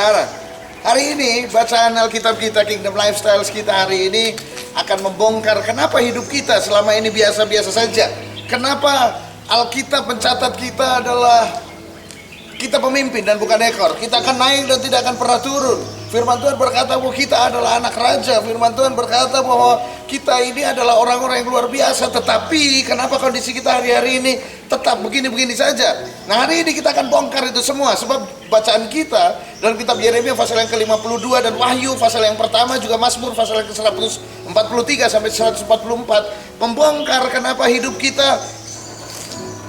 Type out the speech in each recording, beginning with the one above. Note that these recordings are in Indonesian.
saudara, hari ini bacaan Alkitab kita, Kingdom Lifestyles kita hari ini akan membongkar kenapa hidup kita selama ini biasa-biasa saja. Kenapa Alkitab mencatat kita adalah kita pemimpin dan bukan ekor. Kita akan naik dan tidak akan pernah turun. Firman Tuhan berkata bahwa kita adalah anak raja. Firman Tuhan berkata bahwa kita ini adalah orang-orang yang luar biasa. Tetapi kenapa kondisi kita hari-hari ini tetap begini-begini saja? Nah, hari ini kita akan bongkar itu semua. Sebab bacaan kita dalam kitab Yeremia pasal yang ke-52 dan Wahyu pasal yang pertama, juga Mazmur pasal yang ke-143 sampai 144 membongkar kenapa hidup kita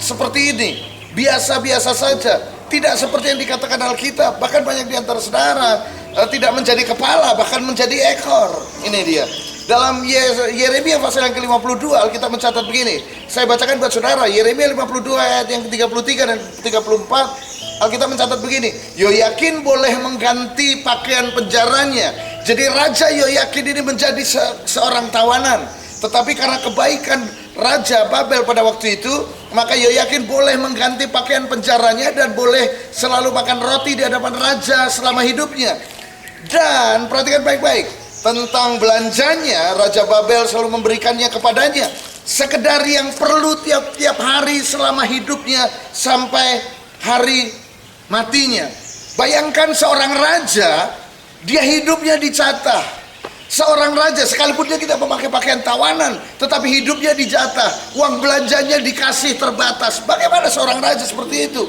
seperti ini, biasa-biasa saja, tidak seperti yang dikatakan Alkitab. Bahkan banyak di antara saudara tidak menjadi kepala, bahkan menjadi ekor. Ini dia. Dalam Yeremia pasal yang ke-52 Alkitab mencatat begini. Saya bacakan buat saudara, Yeremia 52 ayat yang ke-33 dan 34. Alkitab mencatat begini, Yoyakin boleh mengganti pakaian penjaranya. Jadi Raja Yoyakin ini menjadi seorang tawanan. Tetapi karena kebaikan Raja Babel pada waktu itu, maka Yoyakin boleh mengganti pakaian penjaranya dan boleh selalu makan roti di hadapan Raja selama hidupnya. Dan perhatikan baik-baik, tentang belanjanya Raja Babel selalu memberikannya kepadanya sekedar yang perlu tiap-tiap hari selama hidupnya sampai hari matinya. Bayangkan seorang raja, dia hidupnya dijatah. Seorang raja sekalipun dia tidak memakai pakaian tawanan, tetapi hidupnya dijatah, uang belanjanya dikasih terbatas. Bagaimana seorang raja seperti itu?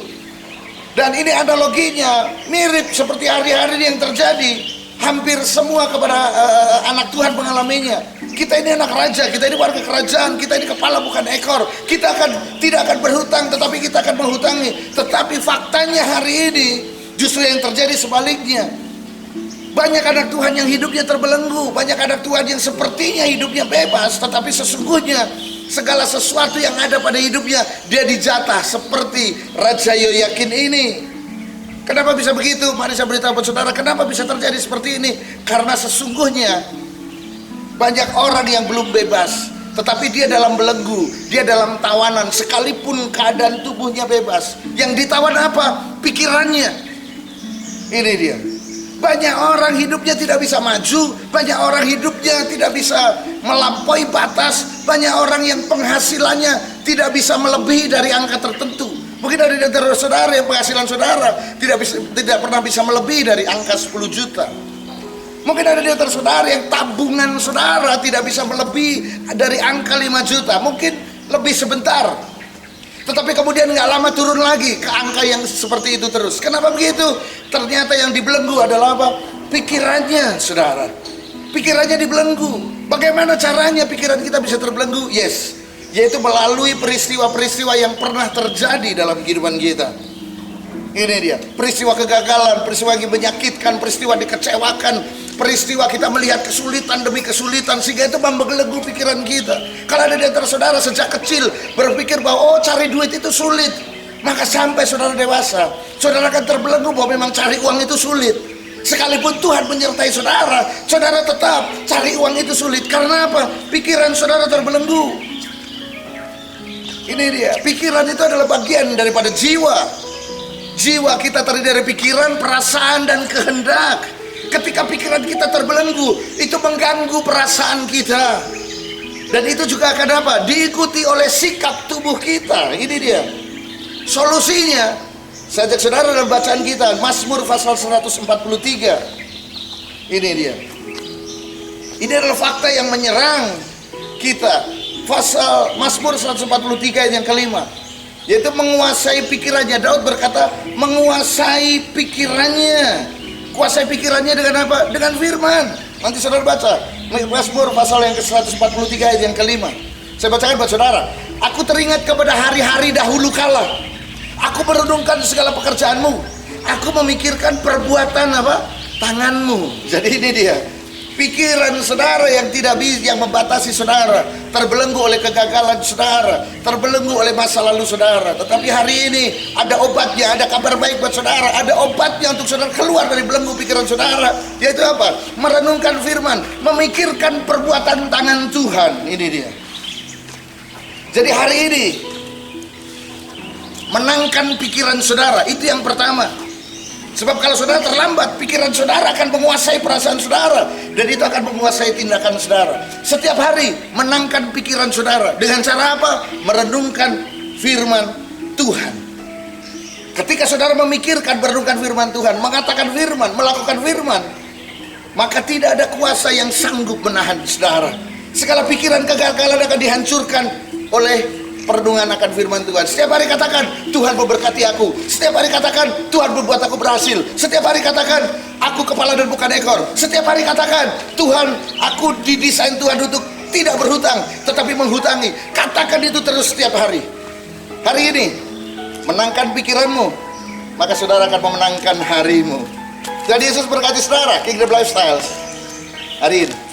Dan ini analoginya mirip seperti hari-hari yang terjadi. Hampir semua kepada anak Tuhan mengalaminya. Kita ini anak raja, kita ini warga kerajaan, kita ini kepala bukan ekor. Kita tidak akan berhutang, tetapi kita akan menghutangi. Tetapi faktanya hari ini justru yang terjadi sebaliknya. Banyak anak Tuhan yang hidupnya terbelenggu, banyak anak Tuhan yang sepertinya hidupnya bebas, tetapi sesungguhnya segala sesuatu yang ada pada hidupnya dia dijatah seperti Raja Yoyakin ini. Kenapa bisa begitu? Mari saya beritahu buat saudara, kenapa bisa terjadi seperti ini? Karena sesungguhnya banyak orang yang belum bebas, tetapi dia dalam belenggu, dia dalam tawanan, sekalipun keadaan tubuhnya bebas. Yang ditawan apa? Pikirannya. Ini dia. Banyak orang hidupnya tidak bisa maju, banyak orang hidupnya tidak bisa melampaui batas, banyak orang yang penghasilannya tidak bisa melebihi dari angka tertentu. Mungkin ada di antara saudara yang penghasilan saudara tidak pernah bisa melebihi dari angka 10 juta. Mungkin ada di antara saudara yang tabungan saudara tidak bisa melebihi dari angka 5 juta. Mungkin lebih sebentar, tetapi kemudian nggak lama turun lagi ke angka yang seperti itu terus. Kenapa begitu? Ternyata yang dibelenggu adalah apa? Pikirannya, saudara. Pikirannya dibelenggu. Bagaimana caranya pikiran kita bisa terbelenggu? Yes, yaitu melalui peristiwa-peristiwa yang pernah terjadi dalam kehidupan kita. Ini dia, peristiwa kegagalan, peristiwa yang menyakitkan, peristiwa dikecewakan, peristiwa kita melihat kesulitan demi kesulitan, sehingga itu membelenggu pikiran kita. Kalau ada di antara saudara sejak kecil berpikir bahwa cari duit itu sulit, maka sampai saudara dewasa, saudara akan terbelenggu bahwa memang cari uang itu sulit. Sekalipun Tuhan menyertai saudara, saudara tetap cari uang itu sulit. Karena apa? Pikiran saudara terbelenggu. Ini dia, pikiran itu adalah bagian daripada jiwa. Jiwa kita terdiri dari pikiran, perasaan, dan kehendak. Ketika pikiran kita terbelenggu, itu mengganggu perasaan kita. Dan itu juga akan apa? Diikuti oleh sikap tubuh kita. Ini dia. Solusinya, saya ajak saudara dalam bacaan kita, Mazmur pasal 143. Ini dia. Ini adalah fakta yang menyerang kita. Pasal Mazmur 143 yang kelima, yaitu menguasai pikirannya. Daud berkata menguasai pikirannya. Kuasai pikirannya dengan apa? Dengan firman. Nanti saudara baca Mazmur pasal yang ke-143 ayat yang kelima. Saya bacakan buat saudara. Aku teringat kepada hari-hari dahulu kala. Aku merenungkan segala pekerjaanmu. Aku memikirkan perbuatan apa? Tanganmu. Jadi ini dia. Pikiran saudara yang tidak bisa, yang membatasi saudara, terbelenggu oleh kegagalan saudara, terbelenggu oleh masa lalu saudara. Tetapi hari ini ada obatnya, ada kabar baik buat saudara, ada obatnya untuk saudara keluar dari belenggu pikiran saudara, yaitu apa? Merenungkan firman, memikirkan perbuatan tangan Tuhan. Ini dia. Jadi hari ini menangkan pikiran saudara, itu yang pertama. Sebab kalau saudara terlambat, pikiran saudara akan menguasai perasaan saudara, dan itu akan menguasai tindakan saudara. Setiap hari menangkan pikiran saudara dengan cara apa? Merenungkan firman Tuhan. Ketika saudara memikirkan, merenungkan firman Tuhan, mengatakan firman, melakukan firman, maka tidak ada kuasa yang sanggup menahan saudara. Segala pikiran kegagalan akan dihancurkan oleh perenungan akan firman Tuhan. Setiap hari katakan, Tuhan memberkati aku. Setiap hari katakan, Tuhan membuat aku berhasil. Setiap hari katakan, aku kepala dan bukan ekor. Setiap hari katakan, Tuhan, aku didesain Tuhan untuk tidak berhutang, tetapi menghutangi. Katakan itu terus setiap hari. Hari ini, menangkan pikiranmu, maka saudara akan memenangkan harimu. Tuhan Yesus berkati saudara, Kingdom Lifestyle hari ini.